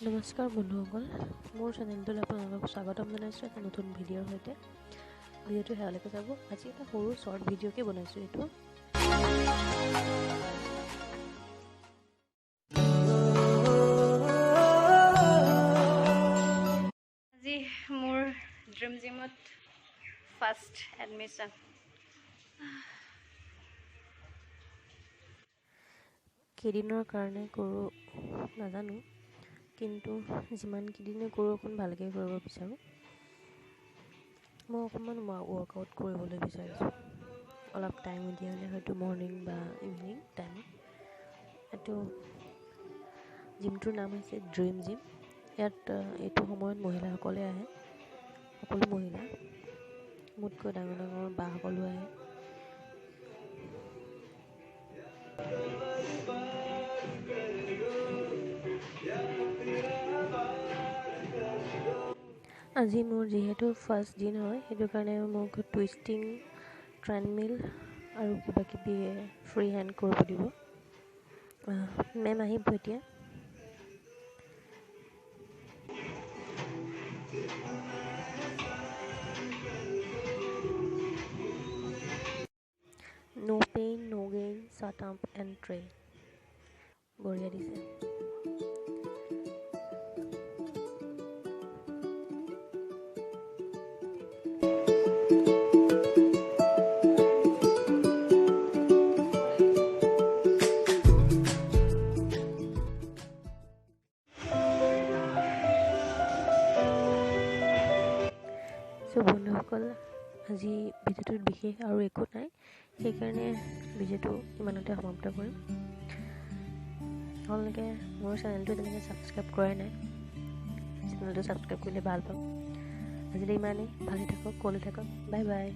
নমস্কাৰ বন্ধুসকল, মোৰ চেনেলটোলৈ আপোনালোকক স্বাগতম জনাইছোঁ এটা নতুন ভিডিঅ'ৰ সৈতে। ভিডিঅ'টো শেষলৈকে চাব। আজি এটা সৰু শ্বৰ্ট ভিডিঅ'কে বনাইছোঁ এইটো। আজি মোৰ ড্ৰিম জিমত ফাৰ্ষ্ট এডমিশ্যন। কেইদিনৰ কাৰণে কৰোঁ নাজানো, কিন্তু যিমানকেইদিনে কৰোঁ অকণ ভালকৈ কৰিব বিচাৰোঁ। মই অকণমান ৱৰ্কআউট কৰিবলৈ বিচাৰিছোঁ, অলপ টাইম উলিয়ালে হয়তো মৰ্ণিং বা ইভিনিং টাইমত। এইটো জিমটোৰ নাম হৈছে ড্ৰিম জিম। ইয়াত এইটো সময়ত মহিলাসকলে আহে, সকলো মহিলা, মোতকৈ ডাঙৰ ডাঙৰ বাসকলো আহে। আজি মোৰ যিহেতু ফাৰ্ষ্ট দিন হয়, সেইটো কাৰণে মোক টুইষ্টিং, ট্ৰেডমিল আৰু কিবা কিবি ফ্ৰী হেণ্ড কৰিব দিব। মেম আহিব এতিয়া। No pain, no gain, shut up and train. বঢ়িয়া দিছে। বন্ধুসকল, আজি ভিডিঅ'টোত বিশেষ আৰু একো নাই, সেইকাৰণে ভিডিঅ'টো ইমানতে সমাপ্ত কৰিম। আপোনালোকে মোৰ চেনেলটো তেনেকৈ ছাবস্ক্ৰাইব কৰাই নাই, চেনেলটো ছাবস্ক্ৰাইব কৰিলে ভাল পাম। আজিলৈ ইমানেই, ভালে থাকক, ক'লে থাকক, বাই বাই।